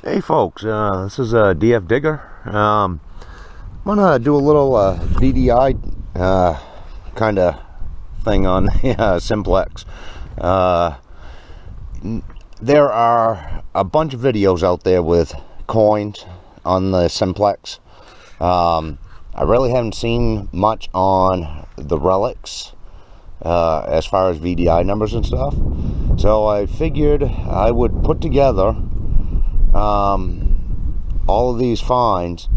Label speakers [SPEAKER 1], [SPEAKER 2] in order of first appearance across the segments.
[SPEAKER 1] Hey folks, this is DF Digger. I'm gonna do a little VDI kind of thing on Simplex. There are a bunch of videos out there with coins on the Simplex. I really haven't seen much on the Relics as far as VDI numbers and stuff. So I figured I would put together all of these finds,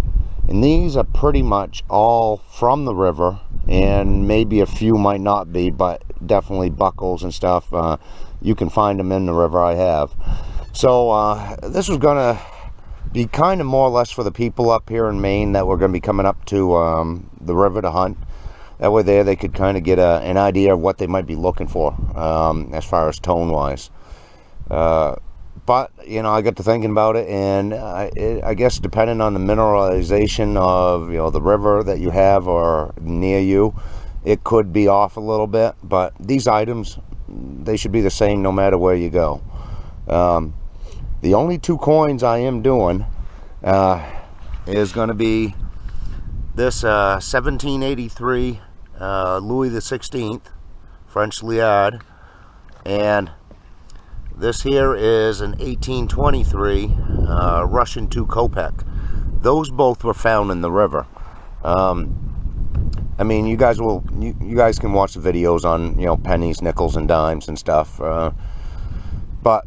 [SPEAKER 1] and these are pretty much all from the river, and maybe a few might not be, but definitely buckles and stuff. You can find them in the river. I have. So this was gonna be kind of more or less for the people up here in Maine that were going to be coming up to the river to hunt. That way there they could kind of get an idea of what they might be looking for as far as tone wise. But, you know, I got to thinking about it, and I guess depending on the mineralization of, you know, the river that you have or near you, it could be off a little bit. But these items, they should be the same no matter where you go. The only two coins I am doing is going to be this 1783 Louis the 16th French Liard, and this here is an 1823 Russian 2 Kopeck. Those both were found in the river. I mean, you guys can watch the videos on, you know, pennies, nickels, and dimes and stuff. But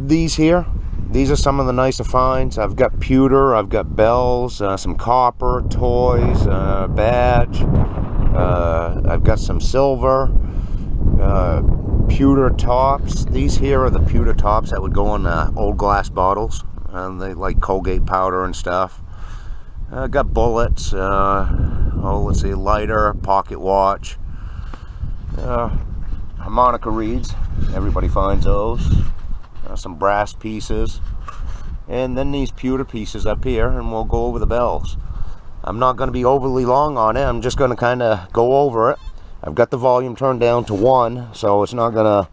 [SPEAKER 1] these here, these are some of the nicer finds. I've got pewter, I've got bells, some copper, toys, badge. I've got some silver. Pewter tops. These here are the pewter tops that would go in old glass bottles. They like Colgate powder and stuff. Got bullets. Let's see, lighter, pocket watch, harmonica reeds. Everybody finds those. Some brass pieces, and then these pewter pieces up here, and we'll go over the bells. I'm not going to be overly long on it. I'm just going to kind of go over it. I've got the volume turned down to 1, so it's not going to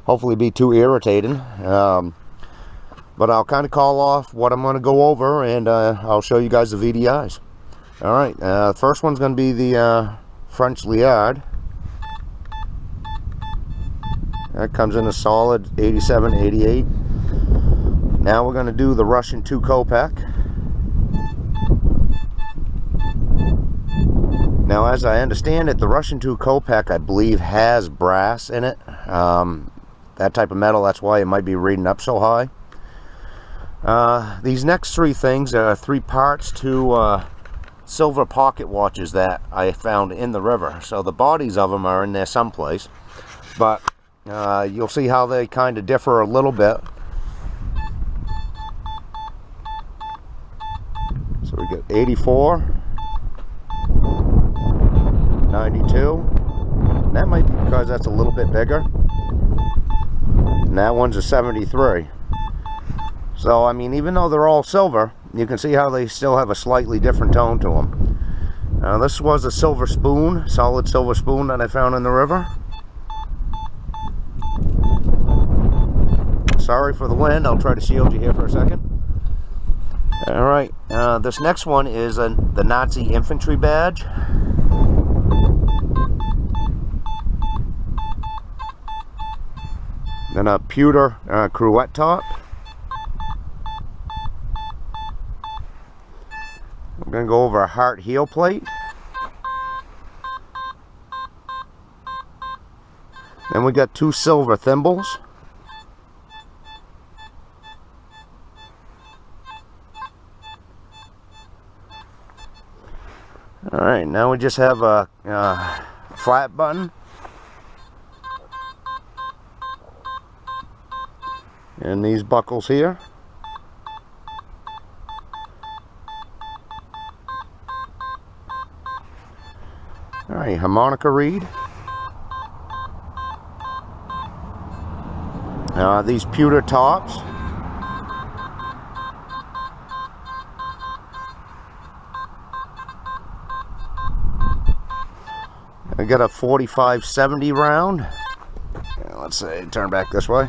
[SPEAKER 1] hopefully be too irritating. But I'll kind of call off what I'm going to go over, and I'll show you guys the VDIs. All right, the first one's going to be the French Liard. That comes in a solid 87, 88. Now we're going to do the Russian 2 Kopeck. Now, as I understand it, the Russian 2 Kopeck, I believe, has brass in it. That type of metal, that's why it might be reading up so high. These next three things are 3 parts to silver pocket watches that I found in the river. So the bodies of them are in there someplace. But you'll see how they kind of differ a little bit. So we get 84, 92, and that might be because that's a little bit bigger. And that one's a 73. So, I mean, even though they're all silver, you can see how they still have a slightly different tone to them. This was a silver spoon, solid silver spoon that I found in the river. Sorry for the wind, I'll try to shield you here for a second. Alright, this next one is the Nazi Infantry badge. Then a pewter cruet top. I'm going to go over a heart heel plate. Then we got 2 silver thimbles. Alright, now we just have a flat button. And these buckles here. Alright, harmonica reed. These pewter tops. I got a 45-70 round. Let's see, turn back this way.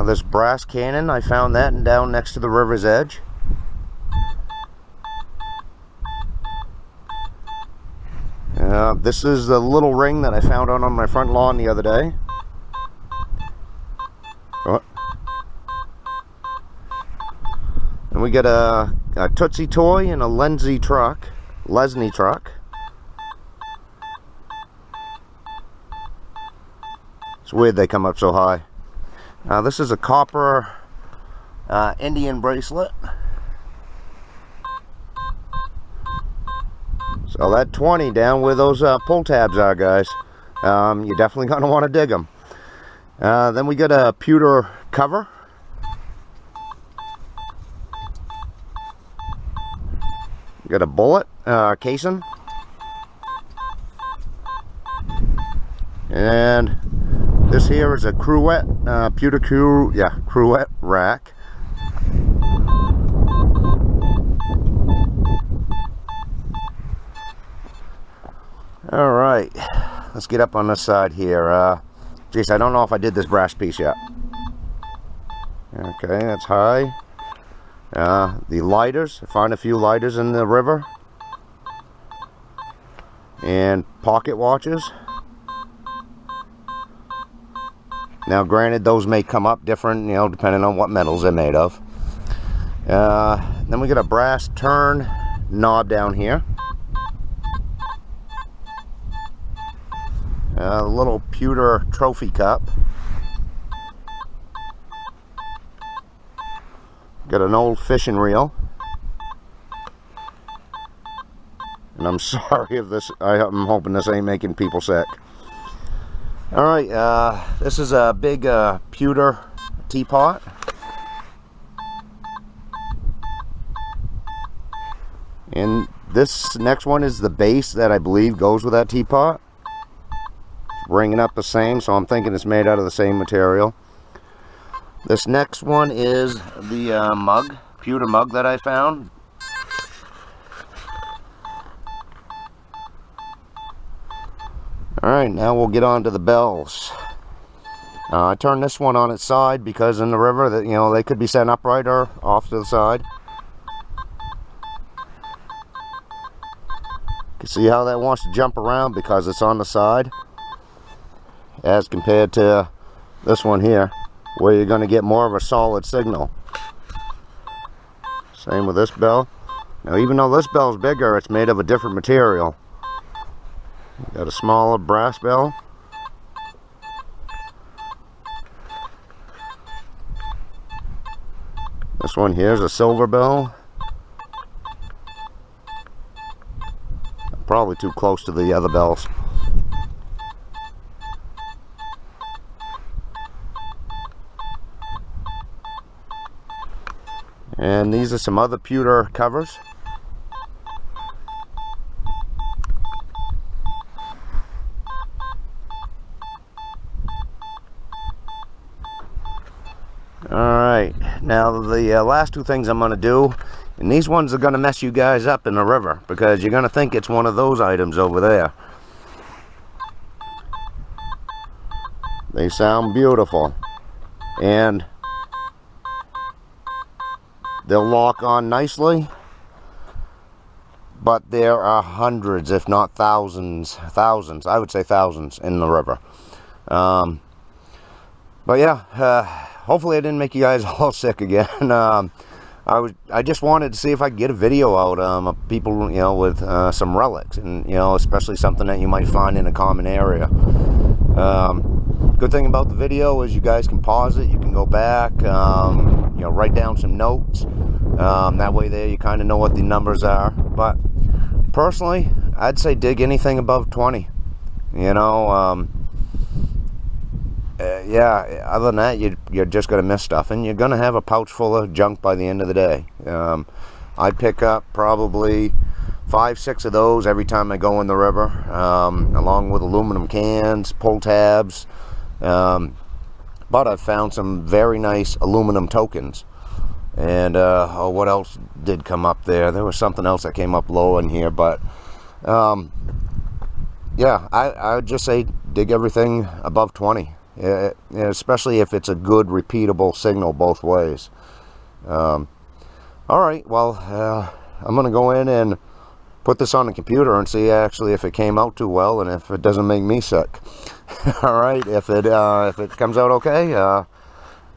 [SPEAKER 1] This brass cannon, I found that down next to the river's edge. This is the little ring that I found on my front lawn the other day. Oh. And we got a Tootsie toy and a Lesney truck. It's weird they come up so high. This is a copper Indian bracelet. So that 20 down where those pull tabs are, guys. You're definitely going to want to dig them. Then we got a pewter cover. Got a bullet casing. And this here is a cruet, pewter cruet rack. Alright, let's get up on this side here. Geez, I don't know if I did this brass piece yet. Okay, that's high. The lighters, I found a few lighters in the river. And pocket watches. Now granted, those may come up different, you know, depending on what metals they're made of. Then we got a brass turn knob down here. A little pewter trophy cup. Got an old fishing reel. And I'm sorry if this, I'm hoping this ain't making people sick. Alright, this is a big pewter teapot. And this next one is the base that I believe goes with that teapot. Ringing up the same, so I'm thinking it's made out of the same material. This next one is the mug, pewter mug that I found. Alright, now we'll get on to the bells. I turned this one on its side because in the river, that, you know, they could be set upright or off to the side. You can see how that wants to jump around because it's on the side, as compared to this one here, where you're going to get more of a solid signal. Same with this bell. Now, even though this bell's bigger, it's made of a different material. Got a smaller brass bell. This one here is a silver bell. Probably too close to the other bells. And these are some other pewter covers. Alright, now the last two things I'm going to do, and these ones are going to mess you guys up in the river, because you're going to think it's one of those items over there. They sound beautiful, and they'll lock on nicely, but there are hundreds, if not thousands, I would say thousands in the river. But yeah, hopefully I didn't make you guys all sick again. I just wanted to see if I could get a video out of people, you know, with some relics, and, you know, especially something that you might find in a common area. Good thing about the video is you guys can pause it, you can go back, you know, write down some notes. That way there you kind of know what the numbers are. But personally, I'd say dig anything above 20. You know, yeah, other than that, you're just going to miss stuff, and you're going to have a pouch full of junk by the end of the day. I pick up probably 5-6 of those every time I go in the river, along with aluminum cans, pull tabs, but I've found some very nice aluminum tokens. And oh, what else did come up there? There was something else that came up low in here, but yeah, I would just say dig everything above 20. especially if it's a good repeatable signal both ways. All right, well, I'm going to go in and put this on the computer and see actually if it came out too well and if it doesn't make me sick. All right, if it comes out okay,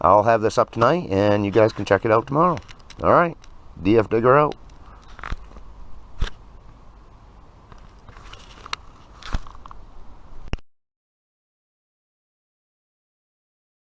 [SPEAKER 1] I'll have this up tonight and you guys can check it out tomorrow. All right, DF Digger out.